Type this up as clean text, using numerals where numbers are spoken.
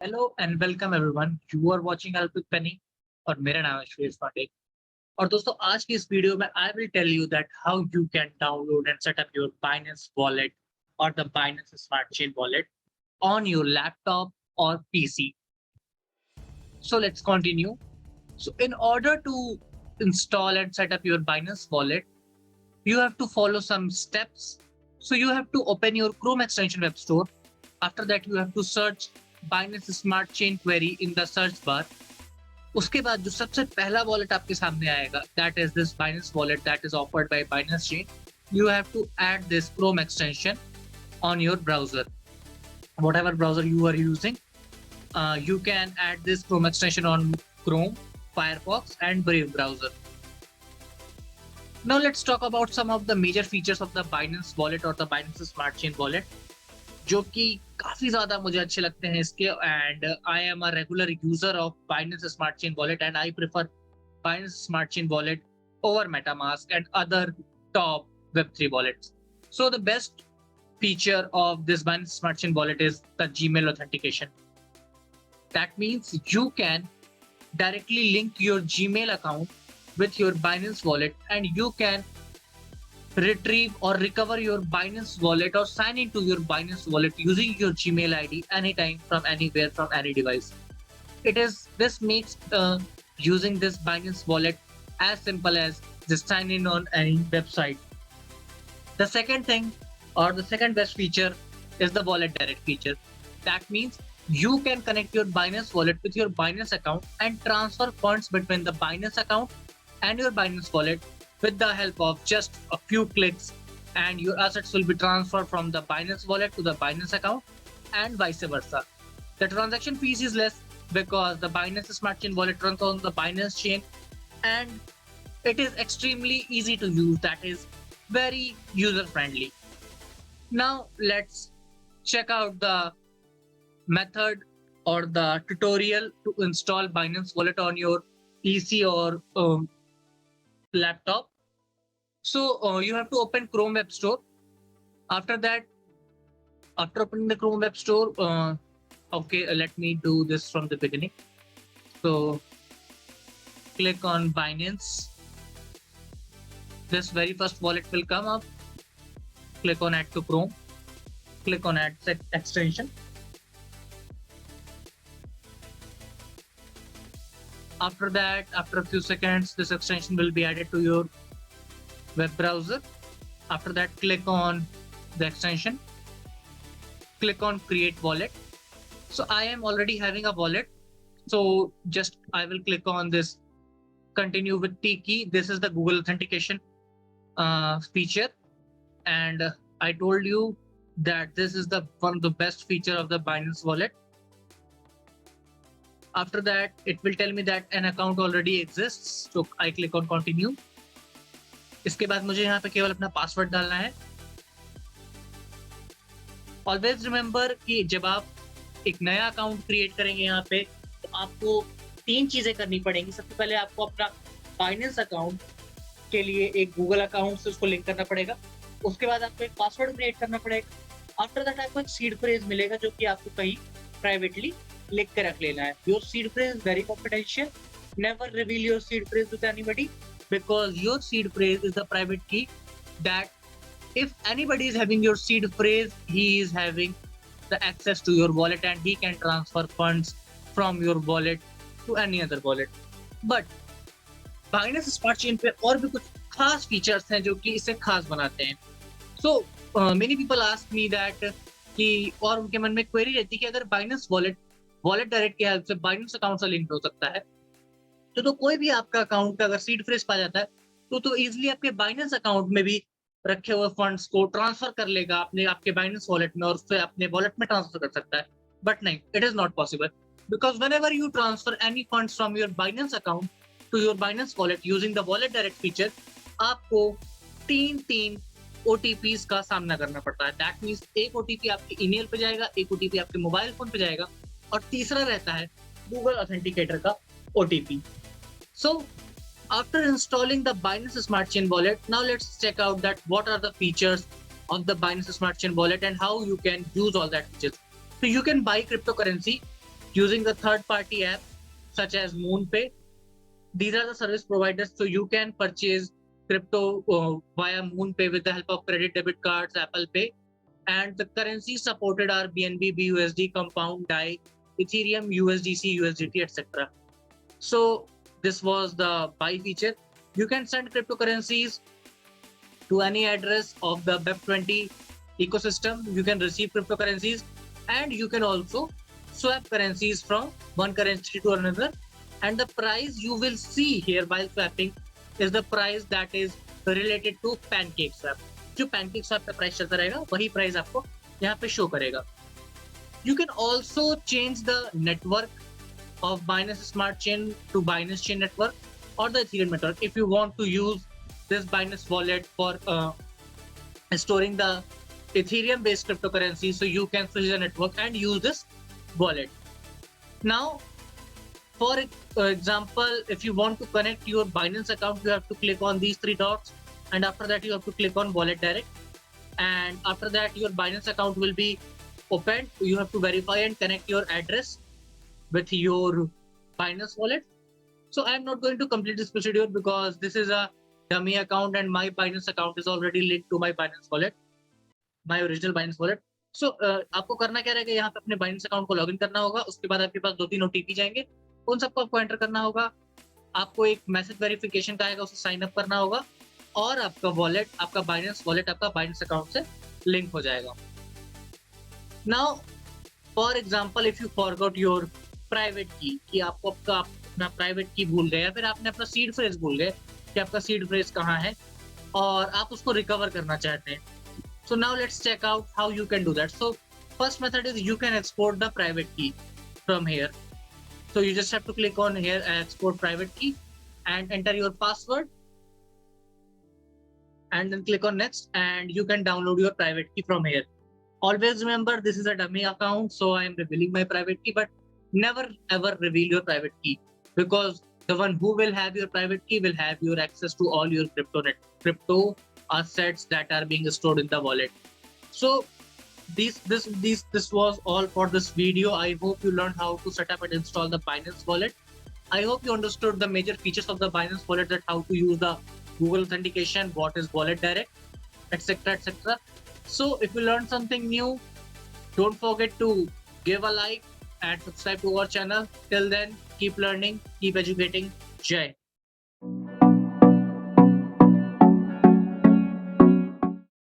Hello and welcome everyone. You are watching help with Penny और मेरा नाम है श्रेयस पांडे। और दोस्तों, आज की इस वीडियो में I will tell you that how you can download and set up your Binance wallet or the Binance smart chain wallet on your laptop or PC. So let's continue. So in order to install and set up your Binance wallet, you have to follow some steps. So you have to open your Chrome extension web store. After that, you have to search Binance Smart Chain query in the search bar. उसके बाद जो सबसे पहला wallet आपके सामने आएगा, that is this Binance wallet that is offered by Binance Chain. You have to add this Chrome extension on your browser. Whatever browser you are using, you can add this Chrome extension on Chrome, Firefox, and Brave browser. Now let's talk about some of the major features of the Binance wallet or the Binance Smart Chain wallet, जो कि काफी ज्यादा मुझे अच्छे लगते हैं इसके. And I am a regular user of Binance Smart Chain wallet and I prefer Binance Smart Chain wallet over MetaMask and other top Web3 wallets. So the best feature of this Binance Smart Chain wallet is the Gmail authentication. That means you can directly link your Gmail account with your Binance wallet and you can retrieve or recover your Binance wallet or sign into your Binance wallet using your Gmail ID anytime from anywhere from any device. This makes using this Binance wallet as simple as just sign in on any website. The second thing or the second best feature is the wallet direct feature. That means you can connect your Binance wallet with your Binance account and transfer funds between the Binance account and your Binance wallet with the help of just a few clicks, and your assets will be transferred from the Binance wallet to the Binance account and vice versa. The transaction fees is less because the Binance Smart Chain wallet runs on the Binance chain and it is extremely easy to use. That is very user friendly. Now let's check out the method or the tutorial to install Binance wallet on your PC or laptop. So you have to open Chrome Web Store. After that, after opening the Chrome Web Store, let me do this from the beginning. So click on Binance. This very first wallet will come up. Click on Add to Chrome. Click on Add extension. After that, after a few seconds, this extension will be added to your web browser. After that, click on the extension. Click on Create Wallet. So I am already having a wallet. So just I will click on this Continue with T key. This is the Google Authentication feature. And I told you that this is the one of the best feature of the Binance wallet. After that, it will tell me that an account already exists. So I click on Continue. इसके बाद मुझे यहाँ पे केवल अपना password डालना है. Always remember कि जब आप एक नया अकाउंट क्रिएट करेंगे यहाँ पे, तो आपको 3 चीजें करनी पड़ेंगी. सबसे पहले आपको अपना Binance अकाउंट के लिए एक गूगल अकाउंट से उसको लिंक करना पड़ेगा. उसके बाद आपको एक पासवर्ड क्रिएट करना पड़ेगा. आफ्टर दैट आपको एक सीड फ्रेज मिलेगा जो कि आपको कहीं प्राइवेटली लिख के रख लेना है. Your seed phrase is very confidential. Never reveal your seed phrase with anybody because your seed phrase is the private key that if anybody is having your seed phrase, he is having the access to your wallet and he can transfer funds from your wallet to any other wallet. But Binance Smart Chain पे और भी कुछ खास features हैं जो कि इसे खास बनाते हैं. So many people ask me that कि और उनके मन में क्वेरी रहती है कि अगर Binance wallet डायरेक्ट की हेल्प से Binance अकाउंट से लिंक हो सकता है, तो कोई भी आपका अकाउंट का अगर सीड फ्रेज पा जाता है तो इजीली आपके Binance अकाउंट में भी रखे हुए फंड्स को ट्रांसफर कर लेगा आपके Binance वॉलेट में और उससे अपने वॉलेट में ट्रांसफर कर सकता है. बट नहीं, it is not possible because whenever you transfer any funds from your Binance account to your Binance wallet using the wallet direct feature, आपको 3 OTPs का सामना करना पड़ता है. दैट मीन्स एक OTP आपके ईमेल पे जाएगा, एक OTP आपके मोबाइल फोन पे जाएगा और तीसरा रहता है गूगल ऑथेंटिकेटर का OTP. So after installing the Binance Smart Chain wallet, now let's check out that what are the features of the Binance Smart Chain wallet and how you can use all that features. So you can buy cryptocurrency using the third-party app such as MoonPay. These are the service providers, so you can purchase crypto via MoonPay with the help of credit debit cards, Apple Pay, and the currencies supported are BNB, BUSD, Compound, DAI, Ethereum, USDC, USDT, etc. So this was the buy feature. You can send cryptocurrencies to any address of the Web20 ecosystem. You can receive cryptocurrencies, and you can also swap currencies from one currency to another. And the price you will see here while swapping is the price that is related to pancake swap. जो pancake swap का price चलता रहेगा वही price आपको यहाँ पे show करेगा. You can also change the network of Binance Smart Chain to Binance Chain Network or the Ethereum network if you want to use this Binance wallet for storing the Ethereum based cryptocurrency, so you can switch the network and use this wallet. Now, for example, if you want to connect your Binance account, you have to click on these three dots, and after that you have to click on Wallet Direct, and after that your Binance account will be opened. You have to verify and connect your address with your Binance wallet. So I'm not going to complete this procedure because this is a dummy account and my Binance account is already linked to my Binance wallet, my original Binance wallet. So आपको करना क्या रहेगा, यहाँ पे अपने Binance account को login करना होगा. उसके बाद आपके पास 2-3 OTP जाएंगे, उन सबको आपको एंटर करना होगा. आपको एक मैसेज वेरिफिकेशन का आएगा, उसे साइन अप करना होगा और आपका वॉलेट, आपका Binance वॉलेट आपका Binance अकाउंट से लिंक हो जाएगा. Now for example, if you forgot your private की, कि आपको अपना प्राइवेट की भूल गए या फिर आपने अपना सीड फ्रेज भूल गए कि आपका सीड फ्रेज कहाँ है और आप उसको रिकवर करना चाहते हैं. So now let's check out how you can do that. So first method is you can export the private key from here. So you just have to click on here, export private key, and enter your password, and then click on next, and you can download your private key from here. Always remember, this is a dummy account, so I am revealing my private key, but never ever reveal your private key, because the one who will have your private key will have your access to all your crypto assets that are being stored in the wallet. So this was all for this video. I hope you learned how to set up and install the Binance wallet. I hope you understood the major features of the Binance wallet, that how to use the Google Authentication, what is Wallet Direct, etc, etc. So if you learned something new, don't forget to give a like and subscribe to our channel. Till then, keep learning, keep educating. Jai.